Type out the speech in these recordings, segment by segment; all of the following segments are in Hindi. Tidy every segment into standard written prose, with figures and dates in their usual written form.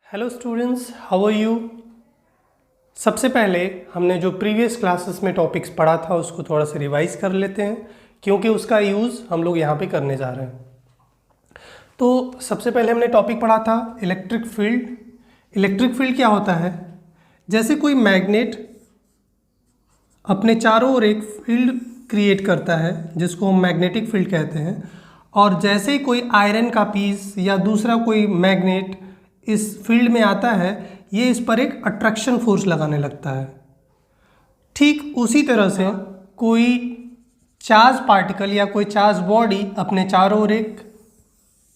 Hello students, how are you. सबसे पहले हमने जो प्रीवियस क्लासेस में टॉपिक्स पढ़ा था उसको थोड़ा सा रिवाइज कर लेते हैं, क्योंकि उसका यूज़ हम लोग यहाँ पे करने जा रहे हैं। तो सबसे पहले हमने टॉपिक पढ़ा था इलेक्ट्रिक फील्ड। इलेक्ट्रिक फील्ड क्या होता है? जैसे कोई मैग्नेट अपने चारों ओर एक फील्ड क्रिएट करता है जिसको हम मैग्नेटिक फील्ड कहते हैं, और जैसे ही कोई आयरन का पीस या दूसरा कोई मैग्नेट इस फील्ड में आता है, ये इस पर एक अट्रैक्शन फोर्स लगाने लगता है। ठीक उसी तरह से कोई चार्ज पार्टिकल या कोई चार्ज बॉडी अपने चारों ओर एक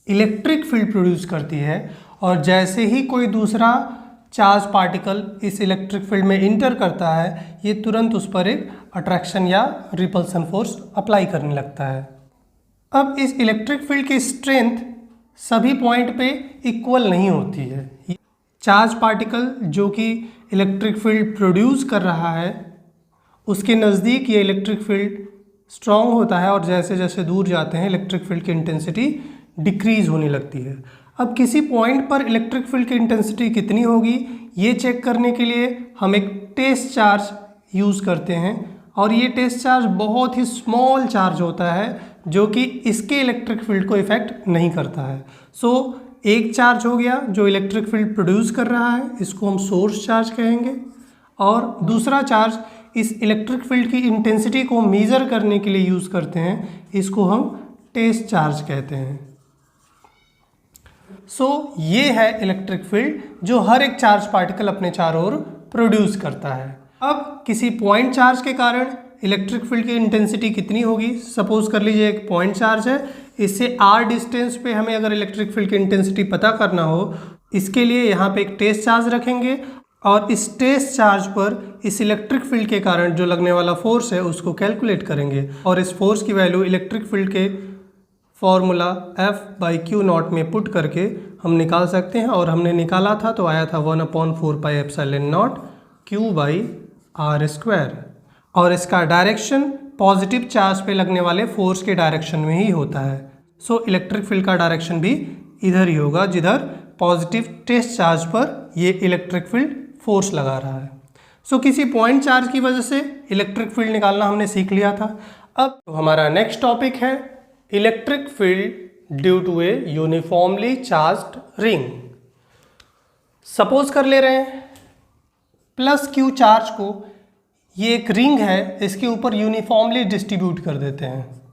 इलेक्ट्रिक फील्ड प्रोड्यूस करती है, और जैसे ही कोई दूसरा चार्ज पार्टिकल इस इलेक्ट्रिक फील्ड में इंटर करता है, ये तुरंत उस पर एक अट्रैक्शन या रिपल्सन फोर्स अप्लाई करने लगता है। अब इस इलेक्ट्रिक फील्ड की स्ट्रेंथ सभी पॉइंट पे इक्वल नहीं होती है। चार्ज पार्टिकल जो कि इलेक्ट्रिक फील्ड प्रोड्यूस कर रहा है, उसके नज़दीक ये इलेक्ट्रिक फील्ड स्ट्रॉन्ग होता है, और जैसे जैसे दूर जाते हैं इलेक्ट्रिक फील्ड की इंटेंसिटी डिक्रीज होने लगती है। अब किसी पॉइंट पर इलेक्ट्रिक फील्ड की इंटेंसिटी कितनी होगी, ये चेक करने के लिए हम एक टेस्ट चार्ज यूज़ करते हैं, और ये टेस्ट चार्ज बहुत ही स्मॉल चार्ज होता है जो कि इसके इलेक्ट्रिक फील्ड को इफेक्ट नहीं करता है। सो एक चार्ज हो गया जो इलेक्ट्रिक फील्ड प्रोड्यूस कर रहा है, इसको हम सोर्स चार्ज कहेंगे, और दूसरा चार्ज इस इलेक्ट्रिक फील्ड की इंटेंसिटी को मेज़र करने के लिए यूज़ करते हैं, इसको हम टेस्ट चार्ज कहते हैं। सो ये है इलेक्ट्रिक फील्ड जो हर एक चार्ज पार्टिकल अपने चारों ओर प्रोड्यूस करता है। अब किसी पॉइंट चार्ज के कारण इलेक्ट्रिक फील्ड की इंटेंसिटी कितनी होगी? सपोज कर लीजिए एक पॉइंट चार्ज है, इससे r डिस्टेंस पे हमें अगर इलेक्ट्रिक फील्ड की इंटेंसिटी पता करना हो, इसके लिए यहाँ पे एक टेस्ट चार्ज रखेंगे, और इस टेस्ट चार्ज पर इस इलेक्ट्रिक फील्ड के कारण जो लगने वाला फोर्स है उसको कैलकुलेट करेंगे, और इस फोर्स की वैल्यू इलेक्ट्रिक फील्ड के फॉर्मूला F/Q0 में पुट करके हम निकाल सकते हैं। और हमने निकाला था तो आया था 1/4πε0 Q/r², और इसका डायरेक्शन पॉजिटिव चार्ज पे लगने वाले फोर्स के डायरेक्शन में ही होता है। सो इलेक्ट्रिक फील्ड का डायरेक्शन भी इधर ही होगा जिधर पॉजिटिव टेस्ट चार्ज पर ये इलेक्ट्रिक फील्ड फोर्स लगा रहा है। सो किसी पॉइंट चार्ज की वजह से इलेक्ट्रिक फील्ड निकालना हमने सीख लिया था। अब तो हमारा नेक्स्ट टॉपिक है electric field due to a uniformly charged ring. Suppose कर ले रहे हैं +Q चार्ज को, ये एक रिंग है, इसके ऊपर यूनिफॉर्मली डिस्ट्रीब्यूट कर देते हैं,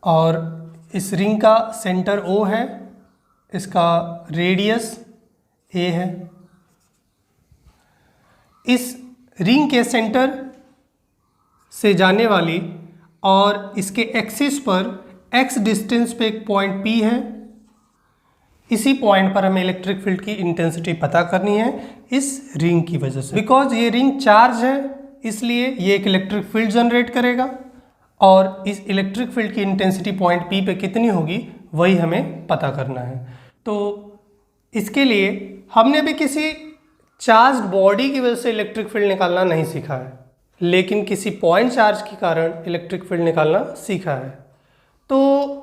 और इस रिंग का सेंटर O है, इसका रेडियस A है। इस रिंग के सेंटर से जाने वाली और इसके एक्सिस पर x डिस्टेंस पे एक पॉइंट P है। इसी पॉइंट पर हमें इलेक्ट्रिक फील्ड की इंटेंसिटी पता करनी है इस रिंग की वजह से। बिकॉज ये रिंग चार्ज है, इसलिए ये एक इलेक्ट्रिक फील्ड जनरेट करेगा, और इस इलेक्ट्रिक फील्ड की इंटेंसिटी पॉइंट P पे कितनी होगी वही हमें पता करना है। तो इसके लिए हमने भी किसी चार्ज बॉडी की वजह से इलेक्ट्रिक फील्ड निकालना नहीं सीखा है, लेकिन किसी पॉइंट चार्ज के कारण इलेक्ट्रिक फील्ड निकालना सीखा है। तो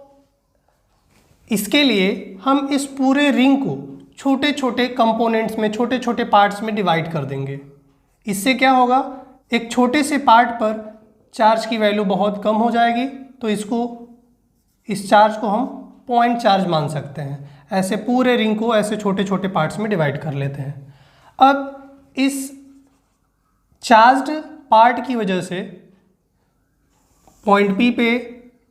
इसके लिए हम इस पूरे रिंग को छोटे छोटे कंपोनेंट्स में, छोटे छोटे पार्ट्स में डिवाइड कर देंगे। इससे क्या होगा, एक छोटे से पार्ट पर चार्ज की वैल्यू बहुत कम हो जाएगी, तो इस चार्ज को हम पॉइंट चार्ज मान सकते हैं। ऐसे पूरे रिंग को ऐसे छोटे छोटे पार्ट्स में डिवाइड कर लेते हैं। अब इस चार्ज्ड पार्ट की वजह से पॉइंट P पे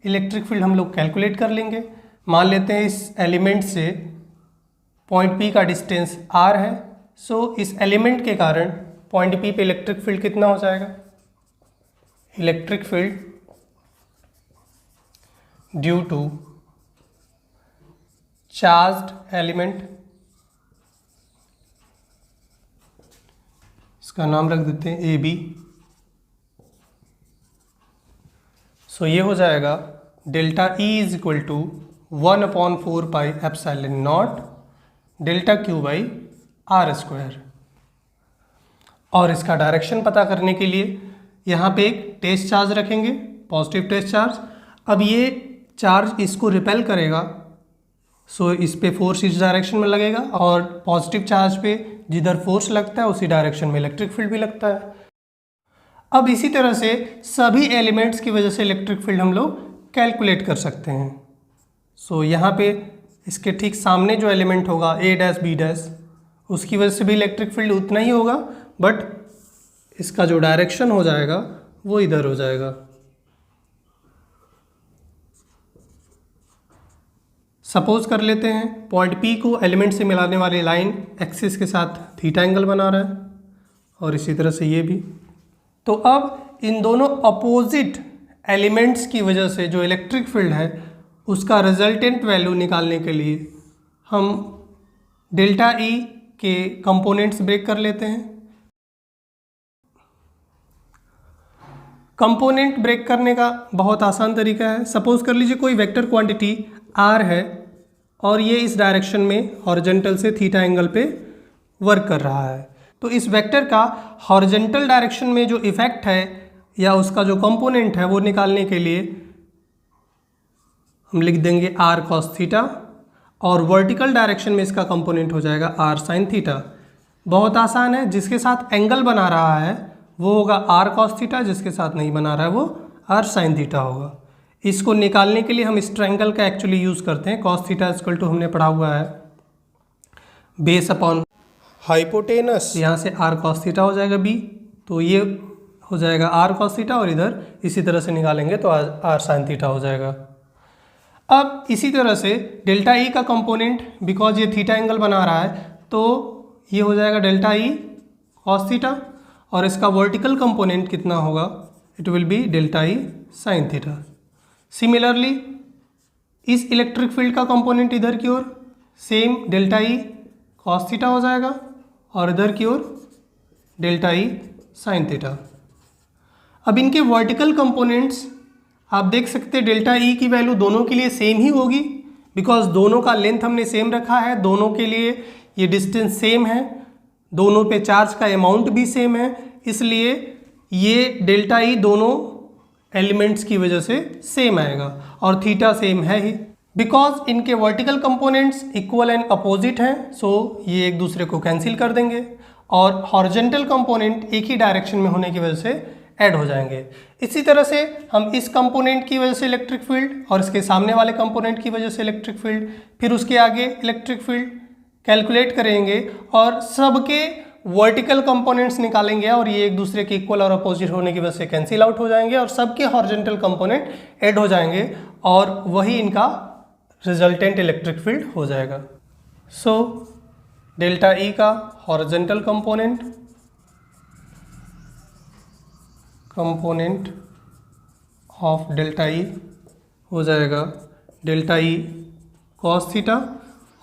इलेक्ट्रिक फील्ड हम लोग कैलकुलेट कर लेंगे। मान लेते हैं इस एलिमेंट से पॉइंट P का डिस्टेंस r है। सो इस एलिमेंट के कारण पॉइंट P पे इलेक्ट्रिक फील्ड कितना हो जाएगा? Electric field due to charged element, इसका नाम रख देते हैं AB। सो ये हो जाएगा delta E is equal to 1/4πε0 delta Q/r²। और इसका डायरेक्शन पता करने के लिए यहाँ पे एक टेस्ट चार्ज रखेंगे, पॉजिटिव टेस्ट चार्ज। अब ये चार्ज इसको रिपेल करेगा, सो इस पे फोर्स इस डायरेक्शन में लगेगा और पॉजिटिव चार्ज पे जिधर फोर्स लगता है उसी डायरेक्शन में इलेक्ट्रिक फील्ड भी लगता है। अब इसी तरह से सभी एलिमेंट्स की वजह से इलेक्ट्रिक फील्ड हम लोग कैलकुलेट कर सकते हैं। सो यहाँ पे इसके ठीक सामने जो एलिमेंट होगा A डैश B डैश, उसकी वजह से भी इलेक्ट्रिक फील्ड उतना ही होगा, बट इसका जो डायरेक्शन हो जाएगा वो इधर हो जाएगा। सपोज कर लेते हैं पॉइंट P को एलिमेंट से मिलाने वाली लाइन एक्सिस के साथ थीटा एंगल बना रहा है और इसी तरह से ये भी। तो अब इन दोनों अपोजिट एलिमेंट्स की वजह से जो इलेक्ट्रिक फील्ड है उसका रिजल्टेंट वैल्यू निकालने के लिए हम डेल्टा E के कंपोनेंट्स ब्रेक कर लेते हैं। कंपोनेंट ब्रेक करने का बहुत आसान तरीका है। सपोज कर लीजिए कोई वेक्टर क्वांटिटी R है और ये इस डायरेक्शन में हॉरिजॉन्टल से थीटा एंगल पे वर्क कर रहा है, तो इस वेक्टर का हॉरिजॉन्टल डायरेक्शन में जो इफेक्ट है या उसका जो कंपोनेंट है वो निकालने के लिए हम लिख देंगे R cos थीटा और वर्टिकल डायरेक्शन में इसका कंपोनेंट हो जाएगा R sin थीटा। बहुत आसान है, जिसके साथ एंगल बना रहा है वो होगा R cos थीटा, जिसके साथ नहीं बना रहा है वो R sin थीटा होगा। इसको निकालने के लिए हम इस ट्रायंगल का एक्चुअली यूज़ करते हैं। cos थीटा इक्वल टू हमने पढ़ा हुआ है बेस अपॉन हाइपोटेनस, यहाँ से R cos थीटा हो जाएगा B, तो ये हो जाएगा R cos थीटा और इधर इसी तरह से निकालेंगे तो R sin थीटा हो जाएगा। अब इसी तरह से डेल्टा E का कंपोनेंट, बिकॉज ये थीटा एंगल बना रहा है तो ये हो जाएगा डेल्टा E cos थीटा और इसका वर्टिकल कंपोनेंट कितना होगा, it will be delta E sin theta. Similarly इस इलेक्ट्रिक फील्ड का कंपोनेंट इधर की ओर same delta E cos theta हो जाएगा और इधर की ओर डेल्टा E sin थीटा। अब इनके वर्टिकल कंपोनेंट्स आप देख सकते हैं डेल्टा E की वैल्यू दोनों के लिए सेम ही होगी, बिकॉज दोनों का लेंथ हमने सेम रखा है, दोनों के लिए ये डिस्टेंस सेम है, दोनों पे चार्ज का अमाउंट भी सेम है, इसलिए ये डेल्टा E दोनों एलिमेंट्स की वजह से सेम आएगा और थीटा सेम है ही। बिकॉज इनके vertical components equal and opposite हैं, सो ये एक दूसरे को कैंसिल कर देंगे और हॉरिजॉन्टल कंपोनेंट एक ही डायरेक्शन में होने की वजह से ऐड हो जाएंगे। इसी तरह से हम इस कंपोनेंट की वजह से इलेक्ट्रिक फील्ड और इसके सामने वाले कंपोनेंट की वजह से इलेक्ट्रिक फील्ड, फिर उसके आगे इलेक्ट्रिक फील्ड कैलकुलेट करेंगे और सबके वर्टिकल कंपोनेंट्स निकालेंगे और ये एक दूसरे के इक्वल और अपोजिट होने की वजह से कैंसिल आउट हो जाएंगे और सबके हॉरिजॉन्टल कंपोनेंट ऐड हो जाएंगे और वही इनका रिजल्टेंट इलेक्ट्रिक फील्ड हो जाएगा। सो डेल्टा E का horizontal component of delta E हो जाएगा डेल्टा E cos थीटा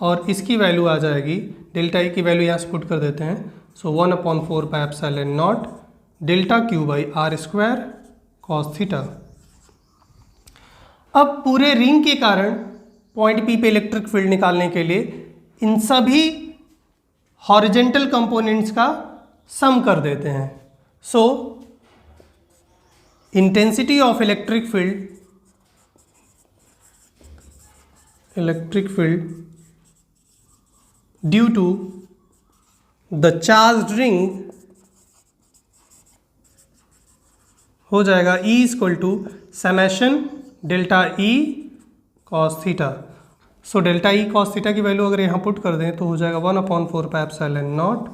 और इसकी वैल्यू आ जाएगी, डेल्टा E की वैल्यू यहाँ से पुट कर देते हैं, सो 1/4 pi epsilon naught delta Q by R square cos theta. अब पूरे रिंग के कारण पॉइंट P पे इलेक्ट्रिक फील्ड निकालने के लिए इन सभी हॉरिजॉन्टल कंपोनेंट्स का सम कर देते हैं। So intensity of electric field due to the charge ring हो जाएगा E equal to summation delta E cos theta. So delta E cos theta की वैल्यू अगर यहाँ पुट कर दें तो हो जाएगा 1/4 pi epsilon naught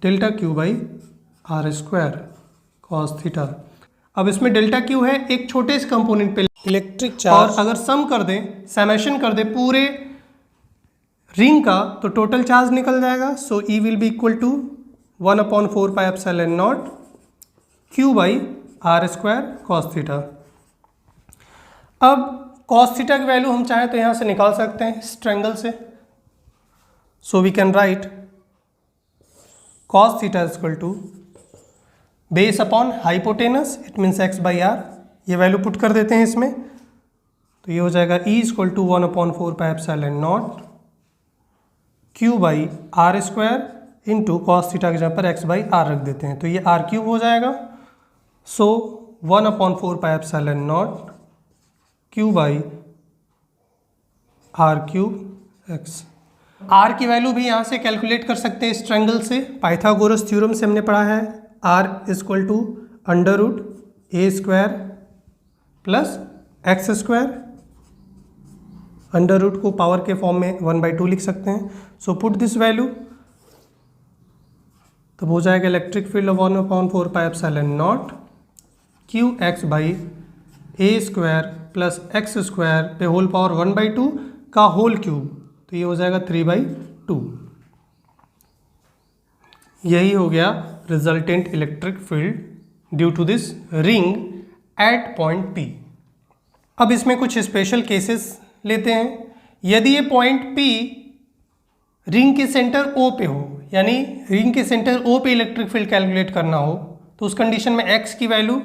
delta Q by R square cos theta. अब इसमें डेल्टा Q है एक छोटे से कंपोनेंट पे इलेक्ट्रिक चार्ज, और अगर सम कर दें, समेशन कर दें पूरे रिंग का तो टोटल चार्ज निकल जाएगा। So E will be equal to 1/4 pi epsilon naught Q by R square cos theta. अब cos थीटा की वैल्यू हम चाहें तो यहाँ से निकाल सकते हैं इस ट्रायंगल से। So we can write cos theta is equal to base upon hypotenuse, it means x by R, ये वैल्यू पुट कर देते हैं इसमें, तो ये हो जाएगा E equal to 1/4 pi epsilon naught Q by R square into cos theta की जगह पर x बाई R रख देते हैं तो ये R क्यूब हो जाएगा। So 1/4 pi epsilon naught Q by are cube X. R की वैल्यू भी यहाँ से कैलकुलेट कर सकते हैं इस ट्रायंगल से। पाइथागोरस थ्योरम से हमने पढ़ा है R equal to under root A square plus X square. Under root को पावर के फॉर्म में 1/2 लिख सकते हैं। सो पुट दिस वैल्यू, तब हो जाएगा electric field 1/4 pi epsilon not Q x by A square plus X square पे होल पावर 1/2 का होल क्यूब, तो ये हो जाएगा 3/2। यही हो गया resultant electric field due to this ring at point P। अब इसमें कुछ स्पेशल केसेस लेते हैं। यदि ये पॉइंट P रिंग के सेंटर O पे हो, यानी रिंग के सेंटर O पे इलेक्ट्रिक फील्ड कैलकुलेट करना हो, तो उस कंडीशन में x की वैल्यू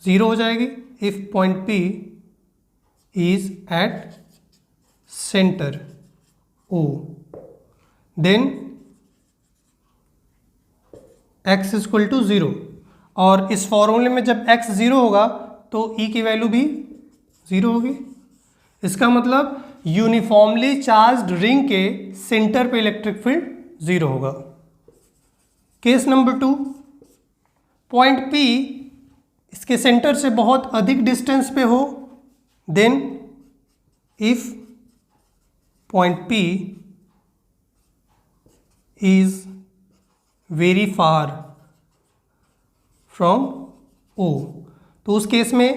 0 हो जाएगी। If point P is at centre O, then x equal to 0। और इस फॉर्मूले में जब x 0 होगा तो E की वैल्यू भी 0 होगी। इसका मतलब यूनिफॉर्मली चार्ज्ड रिंग के सेंटर पे इलेक्ट्रिक फील्ड 0 होगा। केस नंबर 2, पॉइंट P इसके सेंटर से बहुत अधिक डिस्टेंस पे हो, then if point P is very far from O, तो उस केस में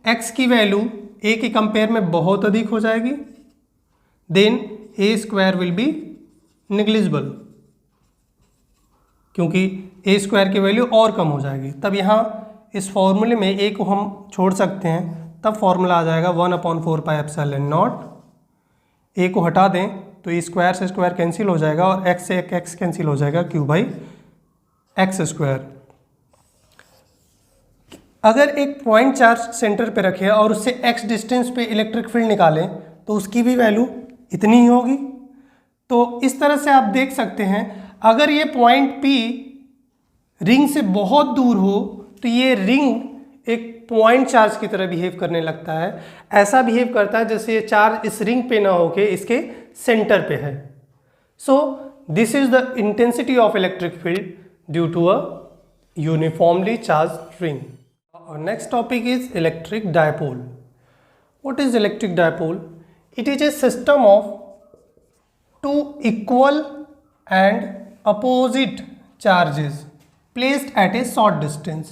x की वैल्यू a के कंपेयर में बहुत अधिक हो जाएगी, then a square will be negligible, क्योंकि a स्क्वायर की वैल्यू और कम हो जाएगी। तब यहाँ इस फॉर्मूले में a को हम छोड़ सकते हैं, तब फॉर्मूला आ जाएगा 1/4 पाई एप्सिलॉन नॉट। a को हटा दें तो ये स्क्वायर से स्क्वायर कैंसिल हो जाएगा और x से x कैंसिल हो जाएगा, क्यू बाई एक्स स्क्वायर। अगर एक पॉइंट चार्ज सेंटर पे रखे और उससे x डिस्टेंस पे इलेक्ट्रिक फील्ड निकालें तो उसकी भी वैल्यू इतनी ही होगी। तो इस तरह से आप देख सकते हैं, अगर ये पॉइंट P रिंग से बहुत दूर हो तो ये रिंग एक पॉइंट चार्ज की तरह बिहेव करने लगता है। ऐसा बिहेव करता है जैसे ये चार्ज इस रिंग पे ना होके इसके सेंटर पे है। So this is the intensity of electric field due to a uniformly charged ring. Our next topic is electric dipole. What is electric dipole? It is a system of two equal and opposite charges placed at a short distance.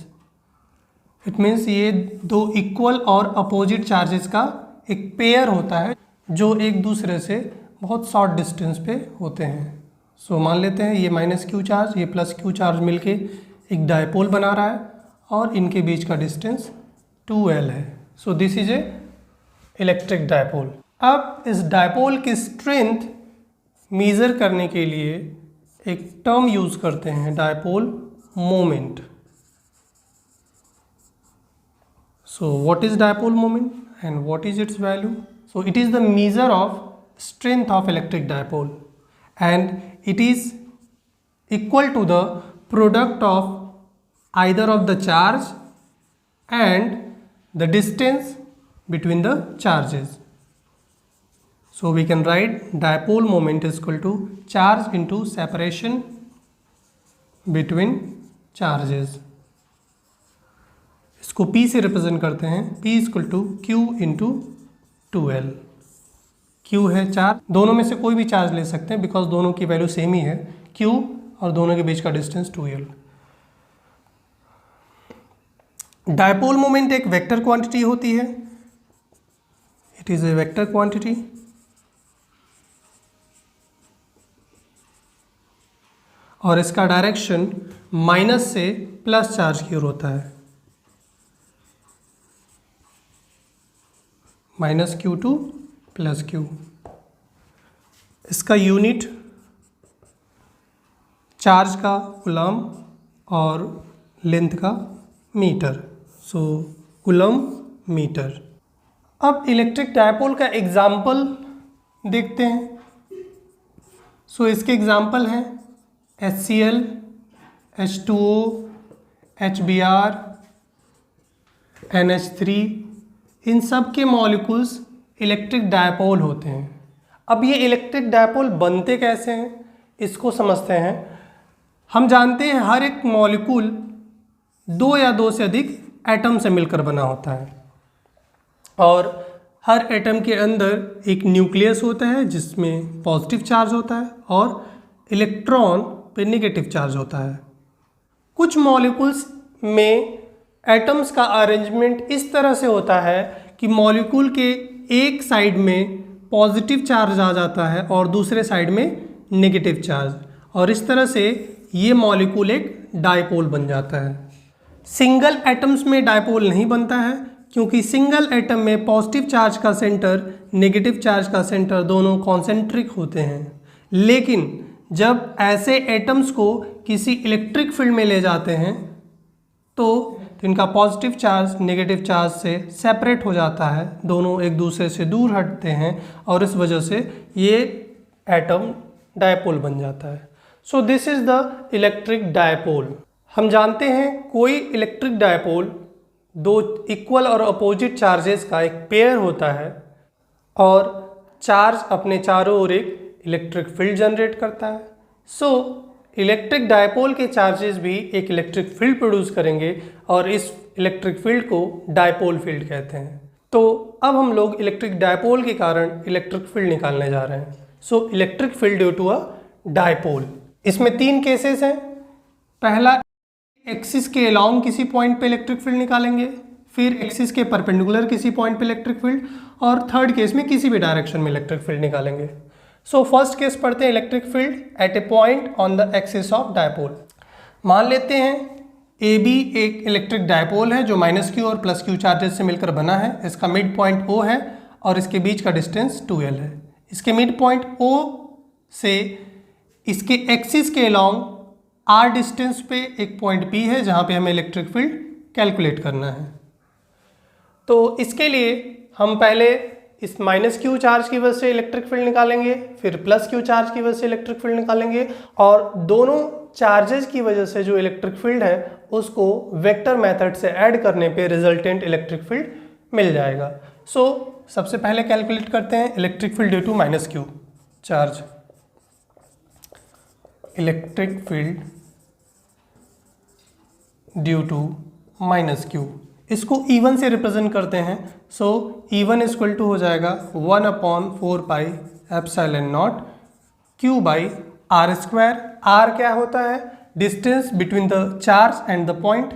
It means ये दो equal और opposite charges का एक पेयर होता है जो एक दूसरे से बहुत शॉर्ट डिस्टेंस पे होते हैं। सो मान लेते हैं ये -q चार्ज, ये +q चार्ज मिलके एक डायपोल बना रहा है और इनके बीच का डिस्टेंस 2L है। So this is a electric dipole. अब इस डायपोल की स्ट्रेंथ मेज़र करने के लिए एक टर्म यूज़ करते हैं, dipole moment. So what is dipole moment and what is its value? So it is the measure of strength of electric dipole and it is equal to the product of either of the charge and the distance between the charges. So we can write dipole moment is equal to charge into separation between charges. इसको P से रिप्रेजेंट करते हैं, P is equal to Q into 2L। Q है चार्ज, दोनों में से कोई भी चार्ज ले सकते हैं बिकॉज दोनों की वैल्यू सेम ही है, Q और दोनों के बीच का डिस्टेंस 2L। डायपोल मोमेंट एक वेक्टर क्वांटिटी होती है, it is a vector quantity और इसका डायरेक्शन माइनस से प्लस चार्ज की ओर होता है, -q टू +q। इसका यूनिट चार्ज का कूलम और लेंथ का मीटर, सो कूलम मीटर। अब इलेक्ट्रिक डायपोल का एग्जाम्पल देखते हैं। सो इसके एग्जाम्पल हैं HCl, H2O, HBr, NH3। इन सब के मॉलिक्यूल्स इलेक्ट्रिक डायपोल होते हैं। अब ये इलेक्ट्रिक डायपोल बनते कैसे हैं इसको समझते हैं। हम जानते हैं हर एक मॉलिक्यूल दो या दो से अधिक एटम से मिलकर बना होता है और हर एटम के अंदर एक न्यूक्लियस होता है जिसमें पॉजिटिव चार्ज होता है और इलेक्ट्रॉन पे नेगेटिव चार्ज होता है। कुछ मॉलिक्यूल्स में एटम्स का अरेंजमेंट इस तरह से होता है कि मॉलिक्यूल के एक साइड में पॉजिटिव चार्ज आ जाता है और दूसरे साइड में नेगेटिव चार्ज, और इस तरह से ये मॉलिक्यूल एक डायपोल बन जाता है। सिंगल एटम्स में डायपोल नहीं बनता है क्योंकि सिंगल एटम में पॉजिटिव चार्ज का सेंटर नेगेटिव चार्ज का सेंटर दोनों कॉन्सेंट्रिक होते हैं, लेकिन जब ऐसे एटम्स को किसी इलेक्ट्रिक फील्ड में ले जाते हैं तो इनका पॉजिटिव चार्ज नेगेटिव चार्ज से सेपरेट हो जाता है, दोनों एक दूसरे से दूर हटते हैं और इस वजह से ये एटम डायपोल बन जाता है। So this is the electric dipole. हम जानते हैं कोई इलेक्ट्रिक डायपोल दो इक्वल और अपोजिट चार्जेस का एक पेयर होता है और चार्ज अपने चारों ओर एक इलेक्ट्रिक फील्ड जनरेट करता है। सो इलेक्ट्रिक डायपोल के चार्जेस भी एक इलेक्ट्रिक फील्ड प्रोड्यूस करेंगे और इस इलेक्ट्रिक फील्ड को डायपोल फील्ड कहते हैं। तो अब हम लोग इलेक्ट्रिक डायपोल के कारण इलेक्ट्रिक फील्ड निकालने जा रहे हैं। So electric field due to a dipole. इसमें तीन केसेस हैं। पहला, एक्सिस के अलोंग किसी पॉइंट पे इलेक्ट्रिक फील्ड निकालेंगे, फिर एक्सिस के परपेंडिकुलर किसी पॉइंट पे इलेक्ट्रिक फील्ड, और थर्ड केस में किसी भी डायरेक्शन में इलेक्ट्रिक फील्ड निकालेंगे। सो फर्स्ट केस पढ़ते हैं electric field at a point on the axis of dipole. मान लेते हैं ए बी एक इलेक्ट्रिक डायपोल है जो -q और +q चार्जेस से मिलकर बना है। इसका मिड पॉइंट O है और इसके बीच का डिस्टेंस 2l है। इसके मिड पॉइंट O से इसके एक्सिस के अलोंग r डिस्टेंस पे एक पॉइंट P है जहाँ पे हमें इलेक्ट्रिक फील्ड कैलकुलेट करना है। तो इसके लिए हम पहले इस -q चार्ज की वजह से इलेक्ट्रिक फील्ड निकालेंगे, फिर +q चार्ज की वजह से इलेक्ट्रिक फील्ड निकालेंगे और दोनों चार्जेस की वजह से जो इलेक्ट्रिक फील्ड है उसको वेक्टर मेथड से ऐड करने पे रिजल्टेंट इलेक्ट्रिक फील्ड मिल जाएगा। सो सबसे पहले कैलकुलेट करते हैं electric field due to -q charge. Electric field due to -q, इसको E1 से रिप्रेजेंट करते हैं। सो E1 इक्वल टू हो जाएगा 1/4πε0 q by r square. r क्या होता है? Distance between the charge and the point.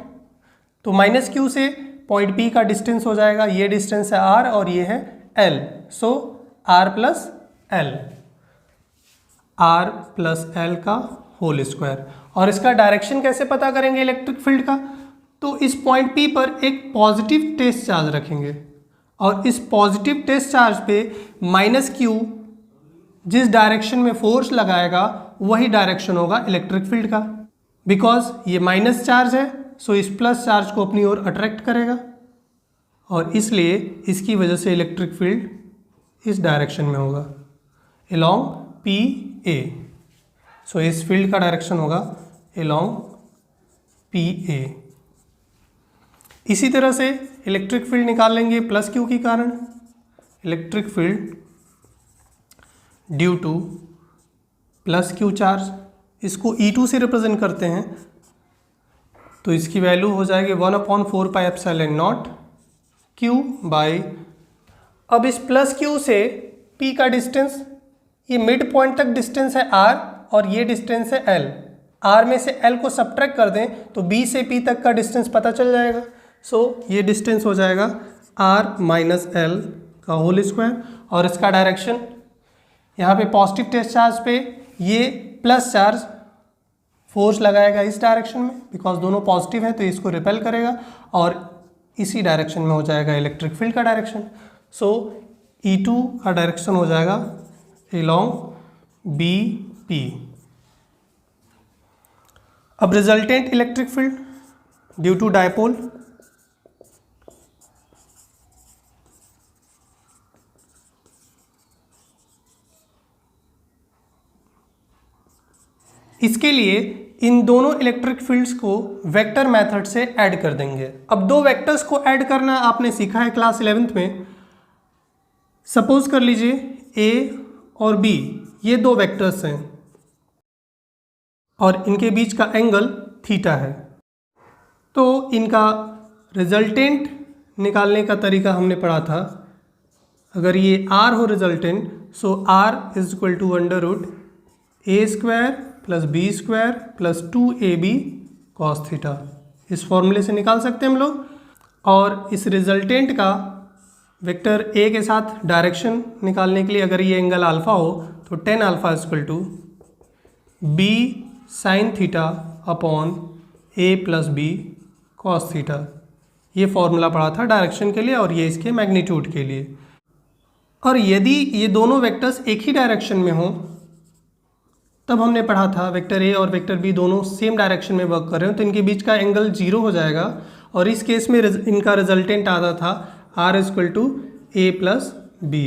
तो -q से पॉइंट P का डिस्टेंस हो जाएगा, ये डिस्टेंस है r और ये है l। सो r प्लस l का होल स्क्वायर। और इसका डायरेक्शन कैसे पता करेंगे इलेक्ट्रिक फील्ड का? तो इस पॉइंट P पर एक पॉजिटिव टेस्ट चार्ज रखेंगे और इस पॉजिटिव टेस्ट चार्ज पे -q जिस डायरेक्शन में फोर्स लगाएगा वही डायरेक्शन होगा इलेक्ट्रिक फील्ड का। बिकॉज ये माइनस चार्ज है सो इस प्लस चार्ज को अपनी ओर अट्रैक्ट करेगा और इसलिए इसकी वजह से इलेक्ट्रिक फील्ड इस डायरेक्शन में होगा अलोंग PA। सो इस फील्ड का डायरेक्शन होगा अलोंग PA। इसी तरह से इलेक्ट्रिक फील्ड निकाल लेंगे +q के कारण। Electric field due to +q charge, इसको E2 से रिप्रेजेंट करते हैं तो इसकी वैल्यू हो जाएगी 1/4πε0 q बाई, अब इस +q से P का डिस्टेंस, ये मिड पॉइंट तक डिस्टेंस है r और ये डिस्टेंस है l। r में से l को सब्ट्रैक्ट कर दें तो B से P तक का डिस्टेंस पता चल जाएगा। सो ये डिस्टेंस हो जाएगा r माइनस l का होल स्क्वायर और इसका डायरेक्शन यहाँ पे पॉजिटिव टेस्ट चार्ज पे ये प्लस चार्ज फोर्स लगाएगा इस डायरेक्शन में, बिकॉज दोनों पॉजिटिव हैं तो इसको रिपेल करेगा और इसी डायरेक्शन में हो जाएगा इलेक्ट्रिक फील्ड का डायरेक्शन। सो E2 का डायरेक्शन हो जाएगा अलोंग BP। अब resultant electric field due to dipole, इसके लिए इन दोनों इलेक्ट्रिक फील्ड्स को वेक्टर मेथड से ऐड कर देंगे। अब दो वेक्टर्स को ऐड करना आपने सीखा है क्लास 11th में। सपोज कर लीजिए ए और बी ये दो वेक्टर्स हैं और इनके बीच का एंगल थीटा है। तो इनका रिजल्टेंट निकालने का तरीका हमने पढ़ा था। अगर ये आर हो resultant, so R is equal to under root A square plus B square plus 2ab cos theta. इस फॉर्मूले से निकाल सकते हैं हम लोग। और इस रिजल्टेंट का वेक्टर ए के साथ डायरेक्शन निकालने के लिए अगर ये एंगल अल्फा हो तो tan alpha equal to B sine theta upon A plus B cos theta. ये फॉर्मूला पढ़ा था डायरेक्शन के लिए और ये इसके मैग्नीट्यूड के लिए। और यदि ये दोनों वेक्टर्स एक ही डायरेक्शन में हों, तब हमने पढ़ा था वेक्टर ए और वेक्टर बी दोनों सेम डायरेक्शन में वर्क कर रहे हो तो इनके बीच का एंगल 0 हो जाएगा। और इस केस में इनका रिजल्टेंट आता था R equal to A plus B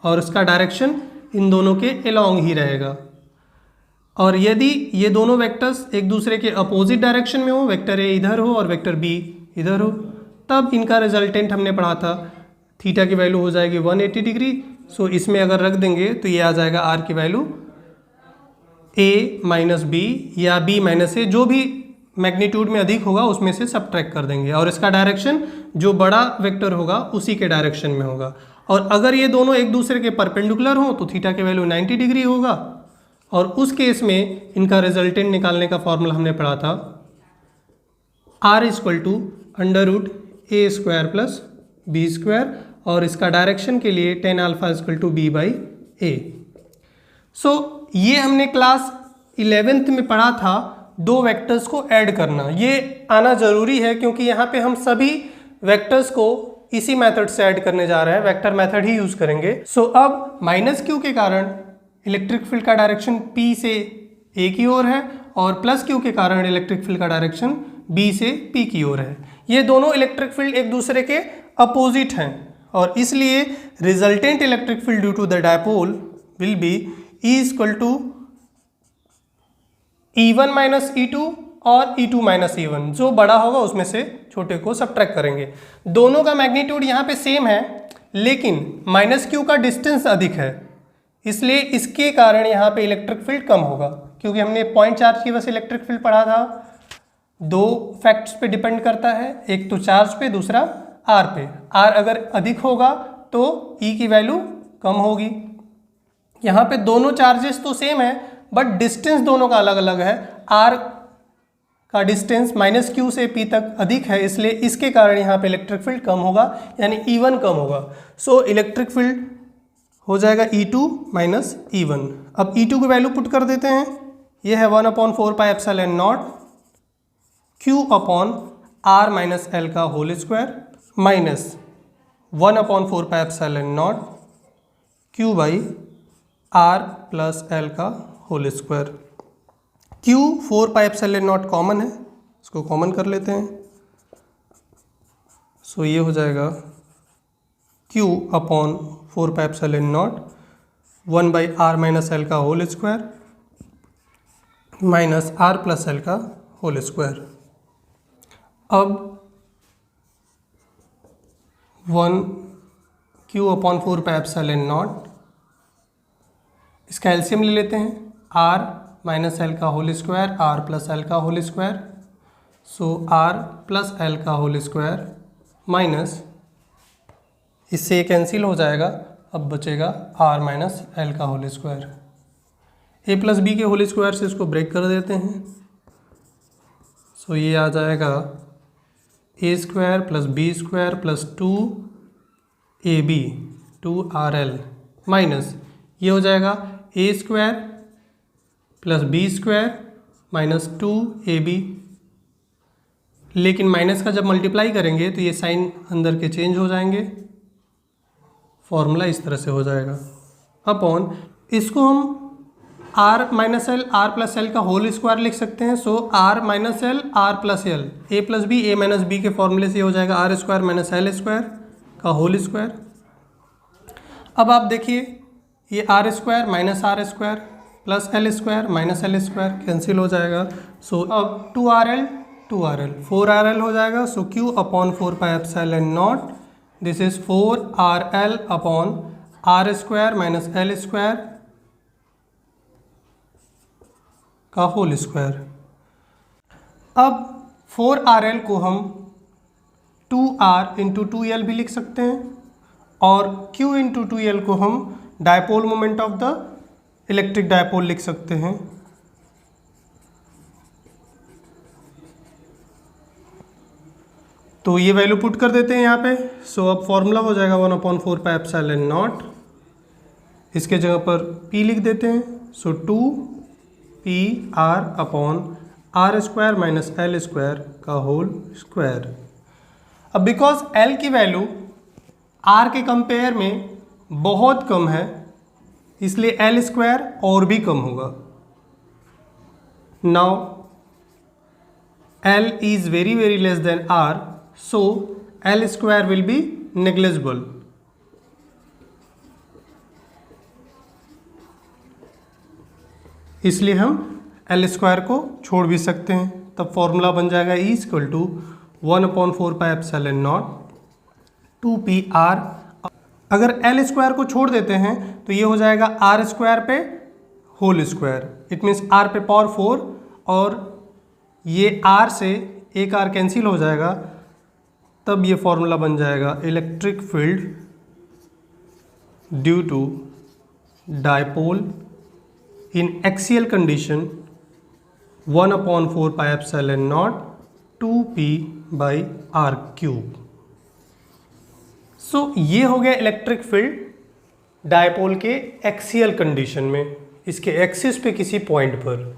और उसका डायरेक्शन इन दोनों के अलोंग ही रहेगा। और यदि ये दोनों वेक्टर्स एक दूसरे के अपोजिट डायरेक्शन में हो, वेक्टर ए इधर हो और वेक्टर बी इधर हो, तब इनका रिजल्टेंट हमने पढ़ा था थीटा की वैल्यू हो जाएगी 180 डिग्री। सो इसमें अगर रख देंगे तो ये आ जाएगा आर की वैल्यू ए माइनस बी या बी माइनस ए, जो भी मैग्नीट्यूड में अधिक होगा उसमें से सबट्रैक्ट कर देंगे और इसका डायरेक्शन जो बड़ा वेक्टर होगा उसी के डायरेक्शन में होगा। और अगर ये दोनों एक दूसरे के परपेंडिकुलर हों तो थीटा की वैल्यू 90 डिग्री होगा। और उस केस में इनका रिजल्टेंट निकालने का फॉर्मूला हमने पढ़ा था R equal to under root A square plus B square और इसका डायरेक्शन के लिए tan alpha equal to B by A. So ये हमने क्लास 11th में पढ़ा था दो वेक्टर्स को ऐड करना। ये आना ज़रूरी है क्योंकि यहाँ पे हम सभी वेक्टर्स को इसी मेथड से ऐड करने जा रहे हैं, वेक्टर मेथड ही यूज़ करेंगे। सो अब माइनस क्यू के कारण इलेक्ट्रिक फील्ड का डायरेक्शन P से A की ओर है और प्लस क्यू के कारण इलेक्ट्रिक फील्ड का डायरेक्शन B से P की ओर है। ये दोनों इलेक्ट्रिक फील्ड एक दूसरे के अपोजिट हैं और इसलिए resultant electric field due to the dipole will be E equal to E1 minus E2 और E2 माइनस E1, जो बड़ा होगा उसमें से छोटे को सबट्रैक्ट करेंगे। दोनों का मैग्नीट्यूड यहाँ पे सेम है लेकिन माइनस क्यू का डिस्टेंस अधिक है, इसलिए इसके कारण यहाँ पे इलेक्ट्रिक फील्ड कम होगा। क्योंकि हमने पॉइंट चार्ज की वजह से इलेक्ट्रिक फील्ड पढ़ा था, दो फैक्ट्स पे डिपेंड करता है, एक तो चार्ज पे दूसरा आर पे। आर अगर अधिक होगा तो ई की वैल्यू कम होगी। यहाँ पे दोनों चार्जेस तो सेम है बट डिस्टेंस दोनों का अलग अलग है। आर का डिस्टेंस माइनस क्यू से पी तक अधिक है, इसलिए इसके कारण यहाँ पे इलेक्ट्रिक फील्ड कम होगा यानी E1 कम होगा। सो इलेक्ट्रिक फील्ड हो जाएगा E2 माइनस E1। अब E2 की वैल्यू पुट कर देते हैं, ये है 1/4 pi epsilon naught Q upon R minus L का whole square minus 1/4 pi epsilon naught Q by R plus L का whole square. Q 4 pi epsilon naught common है, इसको कॉमन कर लेते हैं। सो ये हो जाएगा Q upon 4 pi epsilon naught 1 by R minus L का whole square minus R plus L का होल स्क्वायर। अब 1 Q upon 4 pi epsilon naught, इसका एलसीएम ले लेते हैं, R माइनस L का whole square R plus L का whole square. So R plus L का होल स्क्वायर माइनस, इससे कैंसिल हो जाएगा, अब बचेगा R माइनस L का whole square. A plus B के होल स्क्वायर से इसको ब्रेक कर देते हैं। सो ये आ जाएगा A square plus B square plus 2ab 2RL minus ये हो जाएगा A square plus B square minus 2ab। लेकिन माइनस का जब मल्टीप्लाई करेंगे तो ये साइन अंदर के चेंज हो जाएंगे, फॉर्मूला इस तरह से हो जाएगा अपॉन, इसको हम R minus L R plus L का होल स्क्वायर लिख सकते हैं। So R minus L R plus L A plus B A minus B के फॉर्मूले से हो जाएगा R square minus L square का होल स्क्वायर। अब आप देखिए ये R square minus R square plus L square minus L square cancel हो जाएगा। सो अब 2RL 4RL हो जाएगा। सो Q upon 4 pi epsilon naught, this is 4RL upon R square minus L square का होल स्क्वायर। अब 4RL को हम 2R इंटू 2L भी लिख सकते हैं और Q इंटू 2L को हम dipole moment of the electric dipole लिख सकते हैं। तो ये वैल्यू पुट कर देते हैं यहाँ पे। सो अब फॉर्मूला हो जाएगा 1/4 पाई एप्सिलॉन नॉट, इसके जगह पर P लिख देते हैं। So 2PR upon R square minus L square का होल स्क्वायर। अब बिकॉज L की वैल्यू R के कंपेयर में बहुत कम है, इसलिए L स्क्वायर और भी कम होगा। Now L is very very less than R, so L square will be negligible. इसलिए हम L स्क्वायर को छोड़ भी सकते हैं। तब फॉर्मूला बन जाएगा E equal to 1/4 pi epsilon naught 2PR। अगर L स्क्वायर को छोड़ देते हैं तो ये हो जाएगा R स्क्वायर पे whole square. It means R पे पावर 4 और ये R से एक R कैंसिल हो जाएगा। तब ये फॉर्मूला बन जाएगा electric field due to dipole in axial condition 1/4 pi epsilon naught 2P/R³। So ये हो गया इलेक्ट्रिक फील्ड डायपोल के एक्सियल कंडीशन में, इसके एक्सिस पे किसी पॉइंट पर।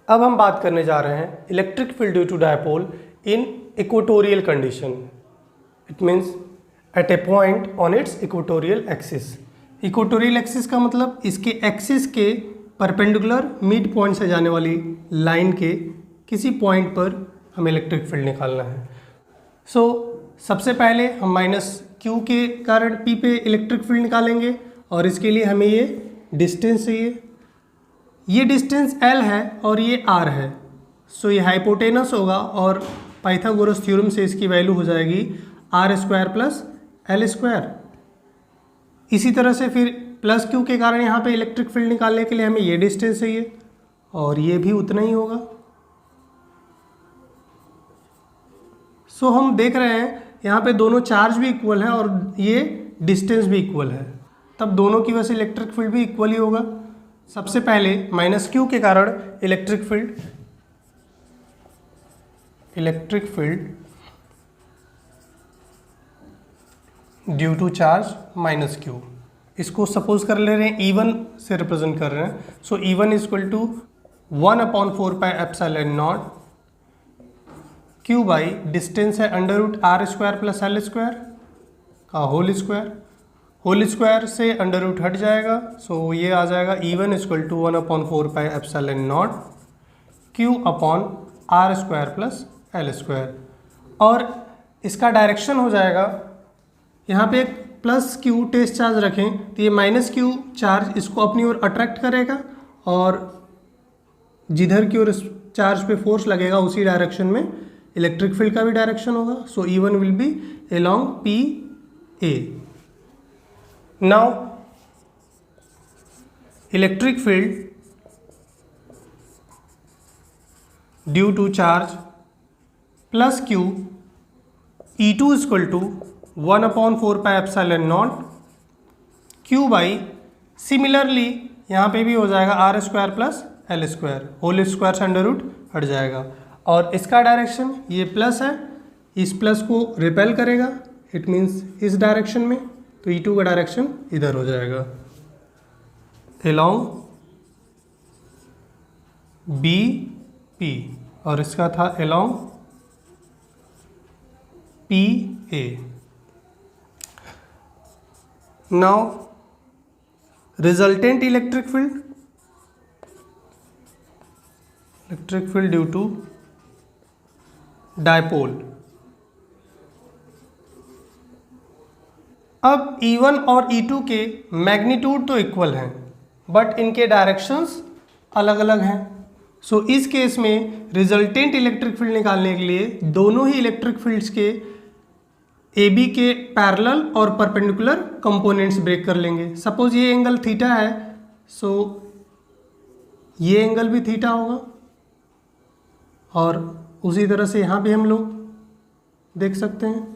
अब हम बात करने जा रहे हैं electric field due to dipole in equatorial condition. It means at a point on its equatorial axis. Equatorial axis का मतलब इसके एक्सिस के परपेंडिकुलर मिड पॉइंट से जाने वाली लाइन के किसी पॉइंट पर हमें इलेक्ट्रिक फील्ड निकालना है। सो सबसे पहले हम -Q के कारण P पे इलेक्ट्रिक फील्ड निकालेंगे और इसके लिए हमें ये डिस्टेंस चाहिए। ये डिस्टेंस L है और ये R है। सो ये हाइपोटेनस होगा और पाइथागोरस थ्योरम से इसकी वैल्यू हो जाएगी R² प्लस L स्क्वायर। इसी तरह से फिर +Q के कारण यहाँ पे इलेक्ट्रिक फील्ड निकालने के लिए हमें ये डिस्टेंस चाहिए और ये भी उतना ही होगा। सो हम देख रहे हैं यहाँ पे दोनों चार्ज भी इक्वल है और ये डिस्टेंस भी इक्वल है, तब दोनों की वजह से इलेक्ट्रिक फील्ड भी इक्वल ही होगा। सबसे पहले -Q के कारण electric field due to charge -Q, इसको सपोज कर ले रहे हैं E1 से रिप्रेजेंट कर रहे हैं। So E1 equal to 1/4 pi epsilon naught Q by distance है √R² प्लस L स्क्वायर का होल स्क्वायर। होल स्क्वायर से √ हट जाएगा। सो ये आ जाएगा E1 equal to 1/4 pi epsilon naught Q upon R² plus L square. और इसका डायरेक्शन हो जाएगा, यहाँ पे एक +Q टेस्ट चार्ज रखें तो ये -Q चार्ज इसको अपनी ओर अट्रैक्ट करेगा और जिधर की ओर चार्ज पे फोर्स लगेगा उसी डायरेक्शन में इलेक्ट्रिक फील्ड का भी डायरेक्शन होगा। So E1 will be along PA। Now electric field due to charge +Q E2 equal to 1/4 pi epsilon naught Q by, similarly यहाँ पे भी हो जाएगा R² plus L square, whole square से √ हट जाएगा और इसका डायरेक्शन ये प्लस है, इस प्लस को रिपेल करेगा। इट मीन्स इस डायरेक्शन में, तो E2 का डायरेक्शन इधर हो जाएगा अलोंग BP और इसका था along PA। Now resultant electric field due to dipole. अब E1 और E2 के मैग्नीट्यूड तो इक्वल हैं बट इनके डायरेक्शंस अलग अलग हैं। सो इस केस में रिजल्टेंट इलेक्ट्रिक फील्ड निकालने के लिए दोनों ही इलेक्ट्रिक फील्ड्स के ए बी के पैरेलल और परपेंडिकुलर कंपोनेंट्स ब्रेक कर लेंगे। सपोज ये एंगल थीटा है, सो ये एंगल भी थीटा होगा, और उसी तरह से यहाँ भी हम लोग देख सकते हैं।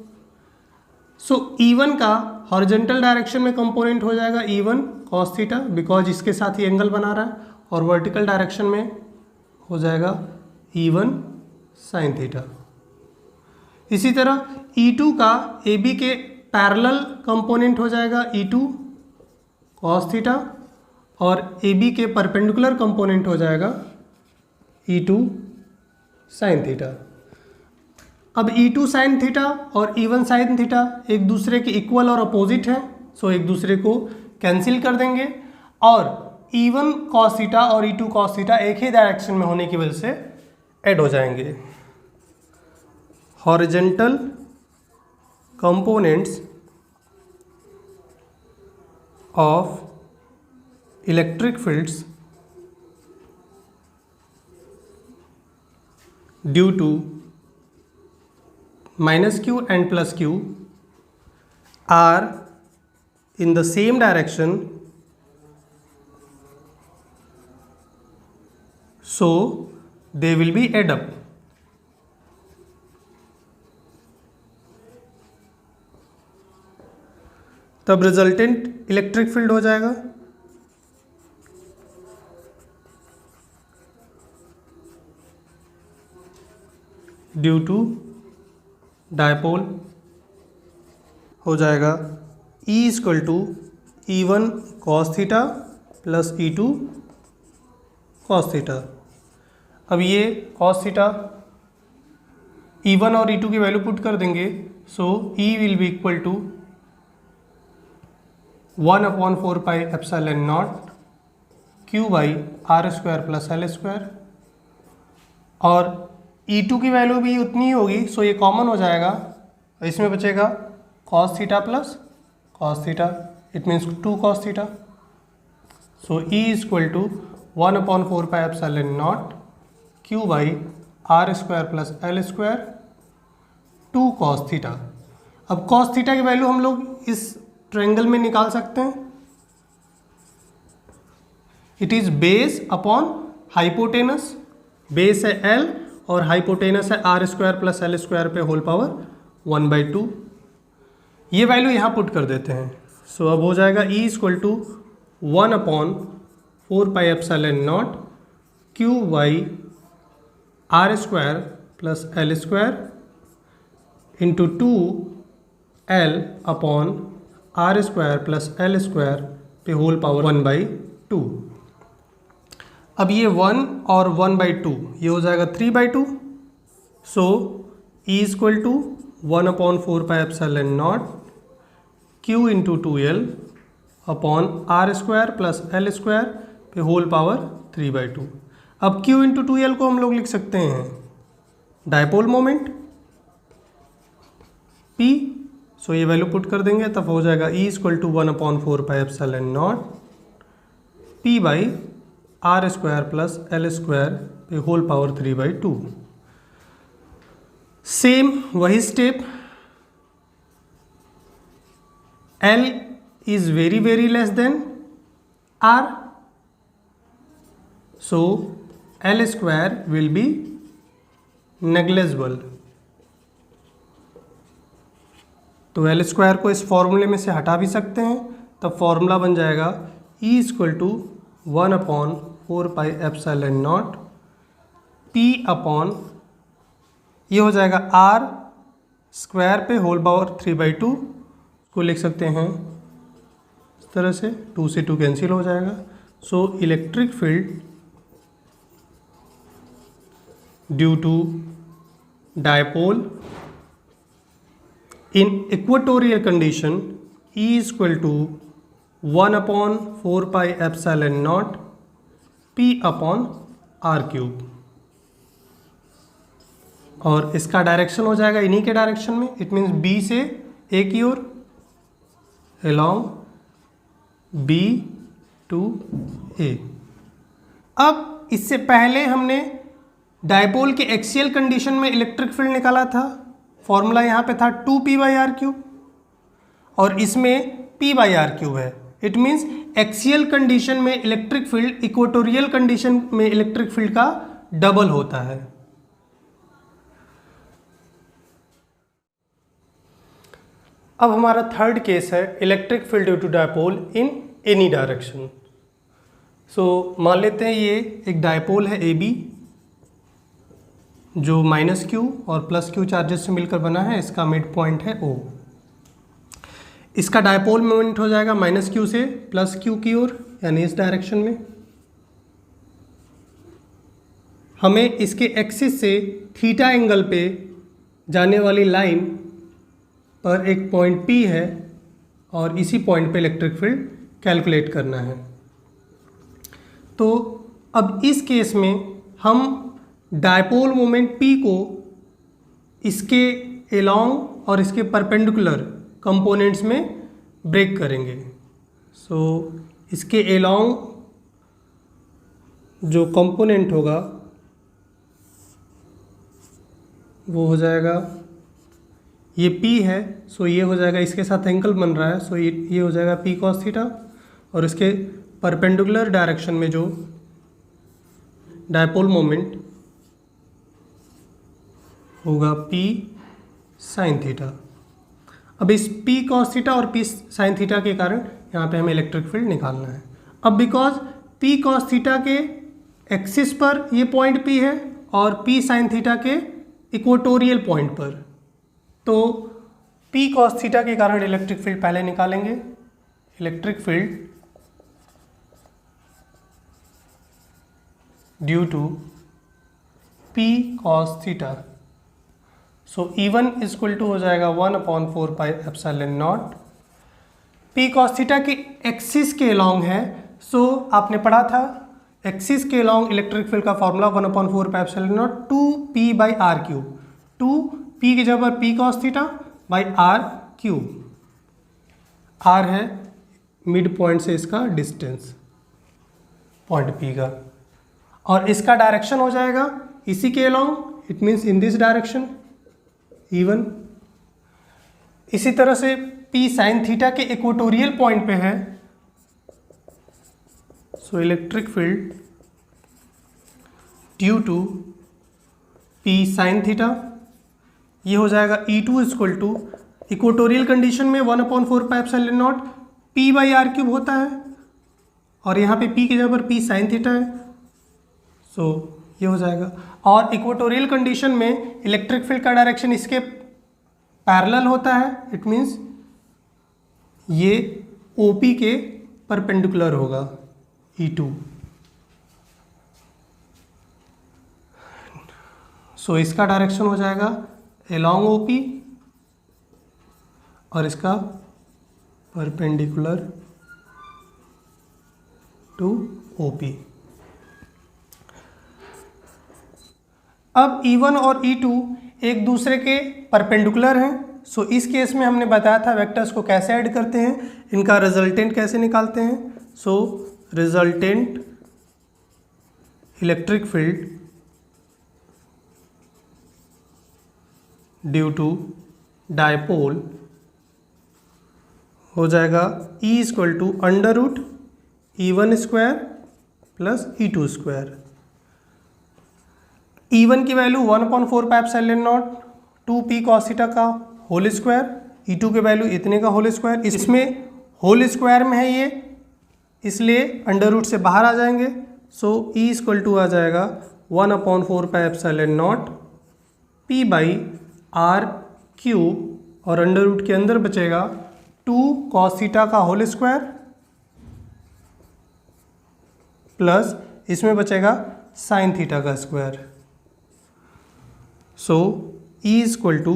सो E1 का हॉरिजॉन्टल डायरेक्शन में कंपोनेंट हो जाएगा E1 cos थीटा, बिकॉज इसके साथ ही एंगल बना रहा है, और वर्टिकल डायरेक्शन में हो जाएगा E1 sin थीटा। इसी तरह E2 का AB के पैरेलल कंपोनेंट हो जाएगा E2 cos थीटा, और AB के परपेंडिकुलर कंपोनेंट हो जाएगा E2 sin थीटा। अब E2 sin थीटा और E1 sin थीटा एक दूसरे के इक्वल और अपोजिट हैं, सो एक दूसरे को कैंसिल कर देंगे, और E1 cos थीटा और E2 cos थीटा एक ही डायरेक्शन में होने की वजह से ऐड हो जाएंगे। Horizontal components of electric fields due to -q and +q are in the same direction, so they will be add up. तब रिजल्टेंट इलेक्ट्रिक फील्ड हो जाएगा ड्यू टू डायपोल हो जाएगा E = E1 cos theta plus E2 cos theta. अब ये cos थीटा E1 और E2 की वैल्यू पुट कर देंगे, so E will be equal to 1/4 pi epsilon naught Q/r² plus L², और E2 की वैल्यू भी उतनी ही होगी, सो ये कॉमन हो जाएगा, इसमें बचेगा cos theta plus cos theta, it means 2 cos theta. So E = 1/4 pi epsilon naught Q/r² plus L² 2 cos theta. अब cos थीटा की वैल्यू हम लोग इस ट्रायंगल में निकाल सकते हैं। It is base upon hypotenuse, base है L और हाइपोटेनस है r² प्लस L² पे होल पावर 1/2। ये वैल्यू यहाँ पुट कर देते हैं, सो अब हो जाएगा E = 1/4 pi epsilon naught Q/r² plus L² into 2L upon r² plus L² पे होल पावर 1/2। अब ये 1 और 1/2 ये हो जाएगा 3/2, सो E = 1/4 pi epsilon naught Q into 2L upon r² plus L² पे होल पावर 3/2। अब Q इंटू 2L को हम लोग लिख सकते हैं डायपोल मोमेंट P, सो ये वैल्यू पुट कर देंगे, तब हो जाएगा E = 1/4 pi epsilon not P/r² plus L² पे होल पावर 3/2। सेम वही step, L is very very less than R, so L² will be negligible. तो L² को इस फॉर्मूले में से हटा भी सकते हैं, तब फॉर्मूला बन जाएगा E = 1/4 pi epsilon naught P upon ये हो जाएगा r² पे होल पावर 3/2 को लिख सकते हैं इस तरह से, 2 से 2 कैंसिल हो जाएगा। So electric field due to dipole in equatorial condition E = 1/4 pi epsilon naught P upon r³, और इसका डायरेक्शन हो जाएगा इन्हीं के डायरेक्शन में, इट मीन्स B से A की ओर along B to A। अब इससे पहले हमने डायपोल के एक्सियल कंडीशन में इलेक्ट्रिक फील्ड निकाला था, फॉर्मूला यहाँ पे था 2p/r³ और इसमें p/r³ है। इट मीन्स एक्सियल कंडीशन में इलेक्ट्रिक फील्ड इक्वेटोरियल कंडीशन में इलेक्ट्रिक फील्ड का डबल होता है। अब हमारा थर्ड केस है electric field due to dipole in any direction. So मान लेते हैं ये एक डायपोल है AB जो -q और +q चार्जेस से मिलकर बना है। इसका मिड पॉइंट है O। इसका डायपोल मोमेंट हो जाएगा -q से +q की ओर, यानी इस डायरेक्शन में। हमें इसके एक्सिस से थीटा एंगल पे जाने वाली लाइन पर एक पॉइंट P है और इसी पॉइंट पे इलेक्ट्रिक फील्ड कैलकुलेट करना है। तो अब इस केस में हम डायपोल मोमेंट P को इसके एलॉन्ग और इसके परपेंडिकुलर कंपोनेंट्स में ब्रेक करेंगे। सो इसके एलॉन्ग जो कंपोनेंट होगा वो हो जाएगा, ये P है, सो ये हो जाएगा, इसके साथ एंगल बन रहा है, सो ये हो जाएगा P cos थीटा। और इसके परपेंडिकुलर डायरेक्शन में जो डायपोल मोमेंट होगा P sin थीटा। अब इस P cos थीटा और P sin थीटा के कारण यहाँ पे हमें इलेक्ट्रिक फील्ड निकालना है। अब बिकॉज P cos थीटा के एक्सिस पर ये पॉइंट P है और P sin थीटा के इक्वेटोरियल पॉइंट पर, तो P cos थीटा के कारण इलेक्ट्रिक फील्ड पहले निकालेंगे। Electric field due to P cos theta, so E1 equal to हो जाएगा 1/4πε0। P cos थीटा के एक्सिस के लॉन्ग है, सो आपने पढ़ा था एक्सिस के लॉन्ग इलेक्ट्रिक फील्ड का फॉर्मूला 1/4πε0 2p/r³। 2p की जगह पर P cos theta by r³। r है मिड पॉइंट से इसका डिस्टेंस पॉइंट P का, और इसका डायरेक्शन हो जाएगा इसी के along, it means in this direction E1। इसी तरह से P sin थीटा के इक्वेटोरियल पॉइंट पे है, so electric field due to P sin theta ये हो जाएगा E2 equal to equatorial condition में 1/4πε0 p/r³ होता है, और यहाँ पे P की जगह पर P sin थीटा है, सो ये हो जाएगा। और इक्वेटोरियल कंडीशन में इलेक्ट्रिक फील्ड का डायरेक्शन इसके पैरेलल होता है, इट मीन्स ये OP के परपेंडिकुलर होगा E2। सो इसका डायरेक्शन हो जाएगा along OP और इसका परपेंडिकुलर टू OP। अब E1 और E2 एक दूसरे के परपेंडिकुलर हैं, सो इस केस में हमने बताया था वेक्टर्स को कैसे ऐड करते हैं, इनका रिजल्टेंट कैसे निकालते हैं। So resultant electric field due to dipole हो जाएगा E equal to √E1² plus E2²। E1 की वैल्यू 1/4πε0 2p cos थीटा का होल स्क्वायर, E2 के वैल्यू इतने का होल स्क्वायर, इसमें होल स्क्वायर में है ये, इसलिए अंडर रूट से बाहर आ जाएंगे। सो E इक्वल टू आ जाएगा 1/4πε0 p/r³ और अंडर रूट के अंदर बचेगा 2 cos थीटा का होल स्क्वायर प्लस इसमें बचेगा sin थीटा का square. So E equal to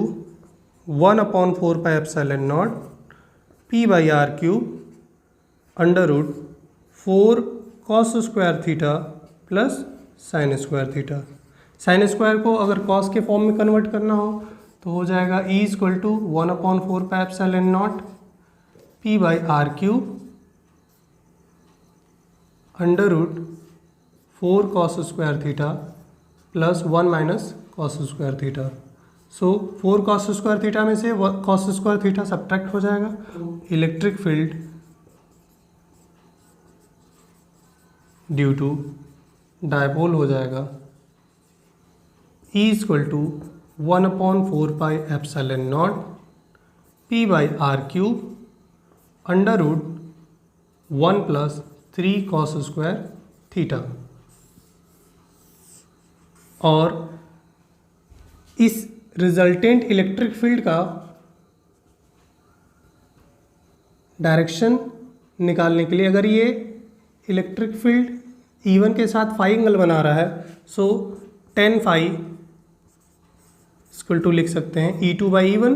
1/4πε0 p/r³ under root 4 cos square theta plus sin square theta. sin square को अगर cos के फॉर्म में कन्वर्ट करना हो तो हो जाएगा E equal to 1/4πε0 p/r³ under root 4 cos square theta plus 1 minus cos square theta. So 4 cos square theta में से cos स्क्वायर थीटा सब्ट्रैक्ट हो जाएगा, electric field due to dipole हो जाएगा E equal to 1/4 pi epsilon naught P by are cube under root 1 plus 3 cos square theta. और इस रिजल्टेंट इलेक्ट्रिक फील्ड का डायरेक्शन निकालने के लिए, अगर ये इलेक्ट्रिक फील्ड E1 के साथ फाई एंगल बना रहा है, सो tan फाई इक्वल टू लिख सकते हैं E2 बाई E1,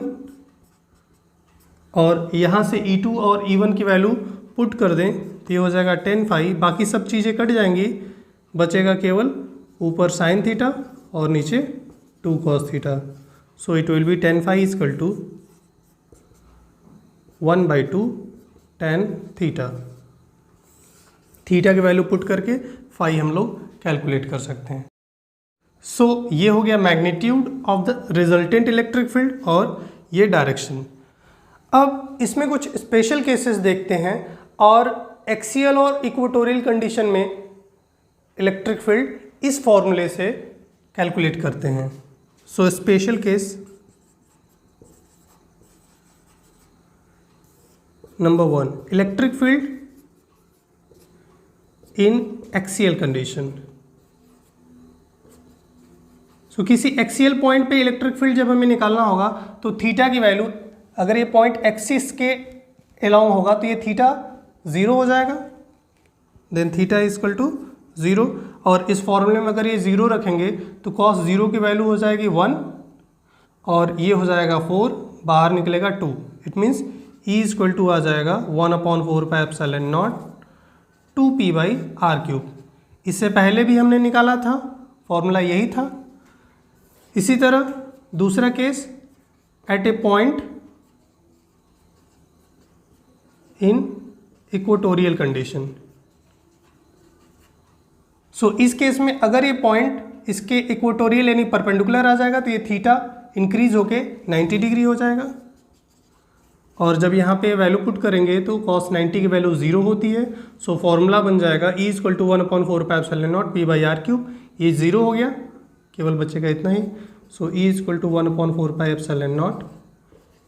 और यहाँ से E2 और E1 की वैल्यू पुट कर दें तो ये हो जाएगा tan फाई, बाकी सब चीज़ें कट जाएंगी, बचेगा केवल ऊपर साइन थीटा और नीचे 2 cos theta. So it will be tan phi equal to 1/2 tan theta. Theta की वैल्यू पुट करके फाई हम लोग कैलकुलेट कर सकते हैं। सो ये हो गया magnitude of the resultant electric field और ये डायरेक्शन। अब इसमें कुछ स्पेशल केसेस देखते हैं और एक्सियल और इक्वेटोरियल कंडीशन में इलेक्ट्रिक फील्ड इस फॉर्मूले से कैलकुलेट करते हैं। So special case number 1, electric field in axial condition. So किसी एक्सियल पॉइंट पे इलेक्ट्रिक फील्ड जब हमें निकालना होगा तो थीटा की वैल्यू, अगर ये पॉइंट एक्सिस के अलोंग होगा तो ये थीटा 0 हो जाएगा, then theta is equal to 0। और इस फॉर्मूले में अगर ये 0 रखेंगे तो cos 0 की वैल्यू हो जाएगी 1 और ये हो जाएगा 4, बाहर निकलेगा 2। It means E is equal to आ जाएगा 1/4 pi epsilon naught 2p by are cube. इससे पहले भी हमने निकाला था, फॉर्मूला यही था। इसी तरह दूसरा case, at a point in equatorial condition. So इस केस में अगर ये पॉइंट इसके इक्वेटोरियल यानी परपेंडिकुलर आ जाएगा तो ये थीटा इंक्रीज होके 90 डिग्री हो जाएगा, और जब यहाँ पे वैल्यू पुट करेंगे तो cos 90 की वैल्यू 0 होती है। सो फॉर्मूला बन जाएगा E equal to 1/4 pi epsilon naught P by are cube. ये 0 हो गया, केवल बचेगा इतना ही। So E equal to 1/4 pi epsilon naught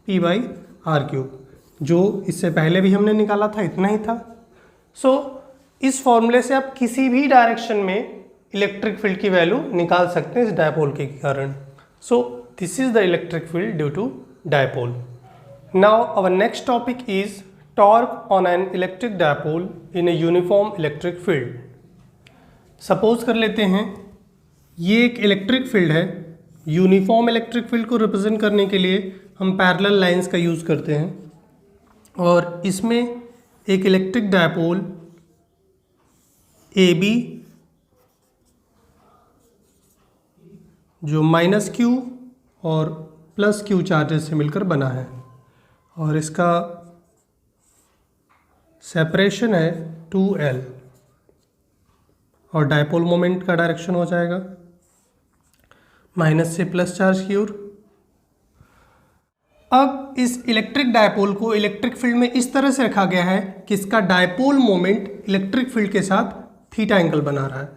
P by are cube, जो इससे पहले भी हमने निकाला था, इतना ही था। सो इस फॉर्मूले से आप किसी भी डायरेक्शन में इलेक्ट्रिक फील्ड की वैल्यू निकाल सकते हैं इस डायपोल के कारण। So this is the electric field due to dipole. Now our next topic is torque on an electric dipole in a uniform electric field. Suppose कर लेते हैं ये एक इलेक्ट्रिक फील्ड है, यूनिफॉर्म इलेक्ट्रिक फील्ड को रिप्रेजेंट करने के लिए हम पैरेलल लाइंस का यूज़ करते हैं, और इसमें एक इलेक्ट्रिक डायपोल AB जो -q और +q चार्जेस से मिलकर बना है, और इसका सेपरेशन है 2L, और डायपोल मोमेंट का डायरेक्शन हो जाएगा माइनस से प्लस चार्ज की ओर। अब इस इलेक्ट्रिक डायपोल को इलेक्ट्रिक फील्ड में इस तरह से रखा गया है कि इसका डायपोल मोमेंट इलेक्ट्रिक फील्ड के साथ थीटा एंगल बना रहा है।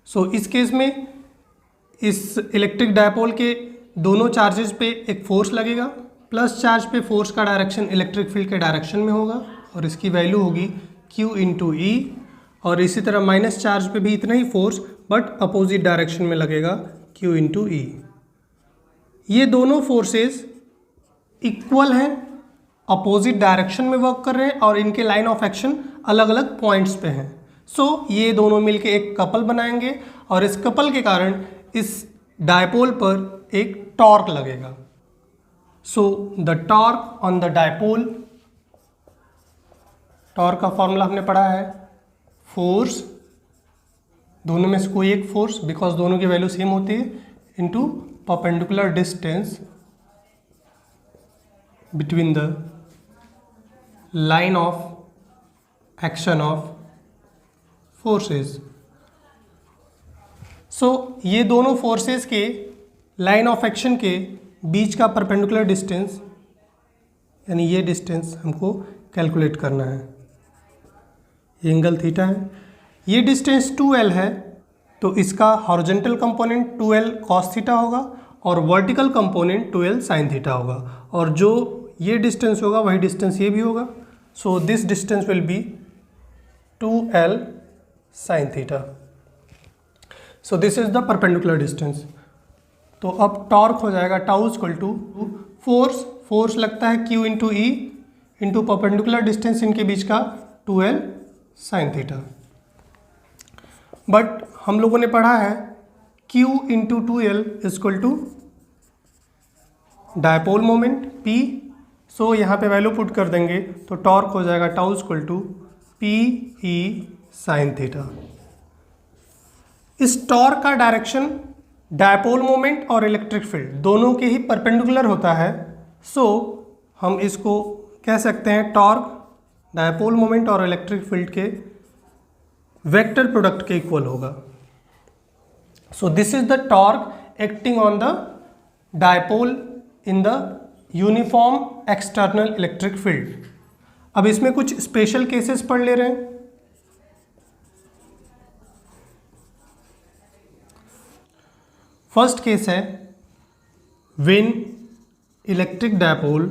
सो इस केस में इस इलेक्ट्रिक डायपोल के दोनों चार्जेस पे एक फोर्स लगेगा, प्लस चार्ज पे फोर्स का डायरेक्शन इलेक्ट्रिक फील्ड के डायरेक्शन में होगा और इसकी वैल्यू होगी Q इंटू E, और इसी तरह माइनस चार्ज पे भी इतना ही फोर्स बट अपोजिट डायरेक्शन में लगेगा Q इंटू E। ये दोनों फोर्सेस इक्वल हैं, अपोजिट डायरेक्शन में वर्क कर रहे हैं, और इनके लाइन ऑफ एक्शन अलग अलग पॉइंट्स पे हैं। सो ये दोनों मिलके एक कपल बनाएंगे, और इस कपल के कारण इस डायपोल पर एक टॉर्क लगेगा। So the torque on the dipole, torque का फॉर्मूला हमने पढ़ा है, फोर्स, दोनों में से कोई एक फोर्स बिकॉज दोनों की वैल्यू सेम होती है, into perpendicular distance between the line of action of forces. So ये दोनों फोर्सेस के लाइन ऑफ एक्शन के बीच का परपेंडिकुलर डिस्टेंस यानी ये डिस्टेंस हमको कैलकुलेट करना है। ये एंगल थीटा है, ये डिस्टेंस 2l है, तो इसका horizontal component 2l cos theta होगा और vertical component 2l sin theta होगा, और जो ये डिस्टेंस होगा वही डिस्टेंस ये भी होगा। So this distance will be 2l sin theta. So this is the perpendicular distance. तो अब टॉर्क हो जाएगा टाउ इक्वल टू फोर्स लगता है Q into E into perpendicular distance इनके बीच का 2l sin थीटा। बट हम लोगों ने पढ़ा है Q into 2l equal to dipole moment P। So यहाँ पे वैल्यू पुट कर देंगे तो टॉर्क हो जाएगा tau equal to P E sin theta. इस टॉर्क का डायरेक्शन डायपोल मोमेंट और इलेक्ट्रिक फील्ड दोनों के ही परपेंडिकुलर होता है। सो हम इसको कह सकते हैं टॉर्क डायपोल मोमेंट और इलेक्ट्रिक फील्ड के वेक्टर प्रोडक्ट के इक्वल होगा। सो this is the torque acting on the dipole in the uniform external electric field. अब इसमें कुछ स्पेशल केसेस पढ़ ले रहे हैं। फर्स्ट केस है when electric dipole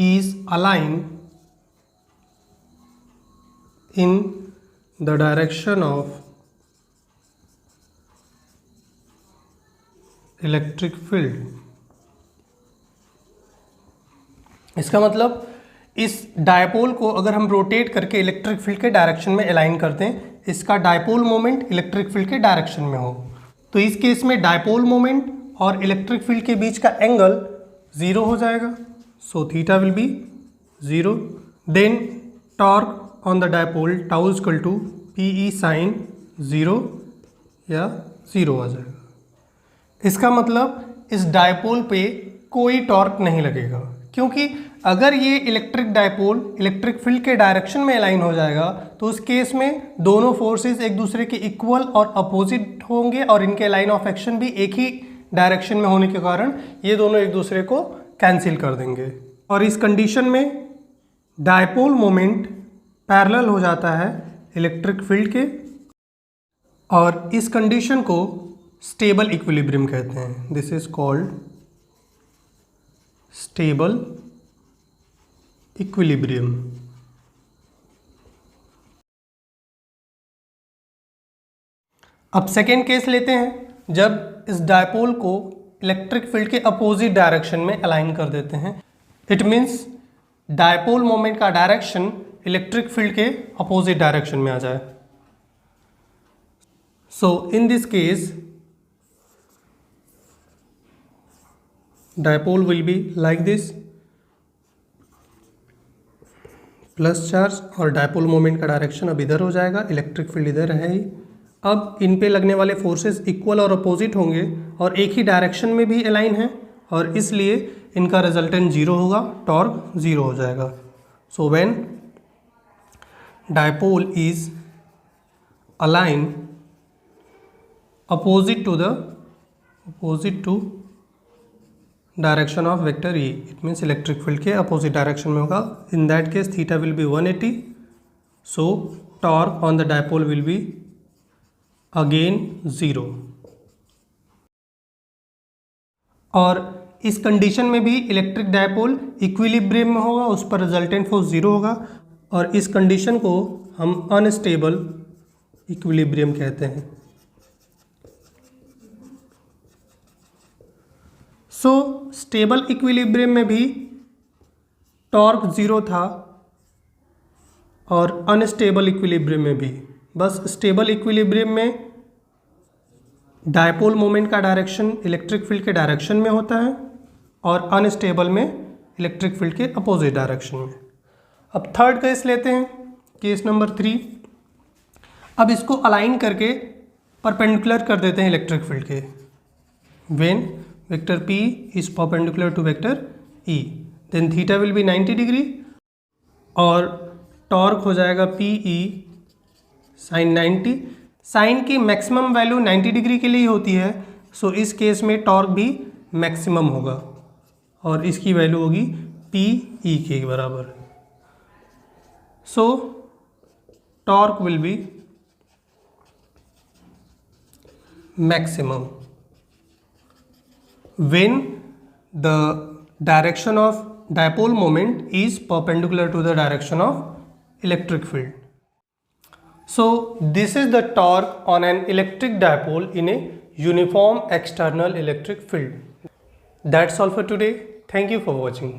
is aligned in the direction of electric field। इसका मतलब इस डायपोल को अगर हम रोटेट करके इलेक्ट्रिक फील्ड के डायरेक्शन में अलाइन करते हैं, इसका डायपोल मोमेंट इलेक्ट्रिक फील्ड के डायरेक्शन में हो, तो इस केस में डायपोल मोमेंट और इलेक्ट्रिक फील्ड के बीच का एंगल 0 हो जाएगा। So theta will be 0. Then torque on the dipole tau is equal to PE sin 0 या 0 आ जाएगा। इसका मतलब इस डायपोल पे कोई टॉर्क नहीं लगेगा, क्योंकि अगर ये इलेक्ट्रिक डायपोल इलेक्ट्रिक फील्ड के डायरेक्शन में अलाइन हो जाएगा तो उस केस में दोनों फोर्सेस एक दूसरे के इक्वल और अपोजिट होंगे और इनके लाइन ऑफ एक्शन भी एक ही डायरेक्शन में होने के कारण ये दोनों एक दूसरे को कैंसिल कर देंगे, और इस कंडीशन में डायपोल मोमेंट पैरेलल हो जाता है इलेक्ट्रिक फील्ड के, और इस कंडीशन को स्टेबल इक्विलिब्रियम कहते हैं। This is called stable equilibrium. अब सेकेंड केस लेते हैं जब इस डायपोल को इलेक्ट्रिक फील्ड के अपोजिट डायरेक्शन में अलाइन कर देते हैं। इट मीन्स डायपोल मोमेंट का डायरेक्शन इलेक्ट्रिक फील्ड के अपोजिट डायरेक्शन में आ जाए। So in this case dipole will be like this, plus charge, और डायपोल मोमेंट का डायरेक्शन अब इधर हो जाएगा, इलेक्ट्रिक फील्ड इधर है ही। अब इन पे लगने वाले फोर्सेस इक्वल और अपोजिट होंगे और एक ही डायरेक्शन में भी अलाइन है, और इसलिए इनका रिजल्टेंट 0 होगा, टॉर्क 0 हो जाएगा। So when dipole is align opposite to direction of vector E, it means electric field के अपोजिट डायरेक्शन में होगा। In that case theta will be 180, so torque on the dipole will be again 0। और इस कंडीशन में भी इलेक्ट्रिक डायपोल इक्विलिब्रियम में होगा, उस पर रिजल्टेंट फोर्स 0 होगा, और इस कंडीशन को हम अनस्टेबल इक्विलिब्रियम कहते हैं। सो स्टेबल इक्विलिब्रियम में भी टॉर्क 0 था और अनस्टेबल इक्विलिब्रियम में भी। बस स्टेबल इक्विलिब्रियम में डायपोल मोमेंट का डायरेक्शन इलेक्ट्रिक फील्ड के डायरेक्शन में होता है और अनस्टेबल में इलेक्ट्रिक फील्ड के अपोजिट डायरेक्शन में। अब थर्ड केस लेते हैं, केस नंबर 3। अब इसको अलाइन करके परपेंडिकुलर कर देते हैं इलेक्ट्रिक फील्ड के। When vector P is perpendicular to vector E, then theta will be 90 degree और टॉर्क हो जाएगा PE sin 90। साइन की मैक्सिमम वैल्यू 90 डिग्री के लिए होती है, सो इस केस में टॉर्क भी मैक्सिमम होगा और इसकी वैल्यू होगी पी ई के बराबर। सो torque will be maximum when the direction of dipole moment is perpendicular to the direction of electric field. So this is the torque on an electric dipole in a uniform external electric field. That's all for today. Thank you for watching.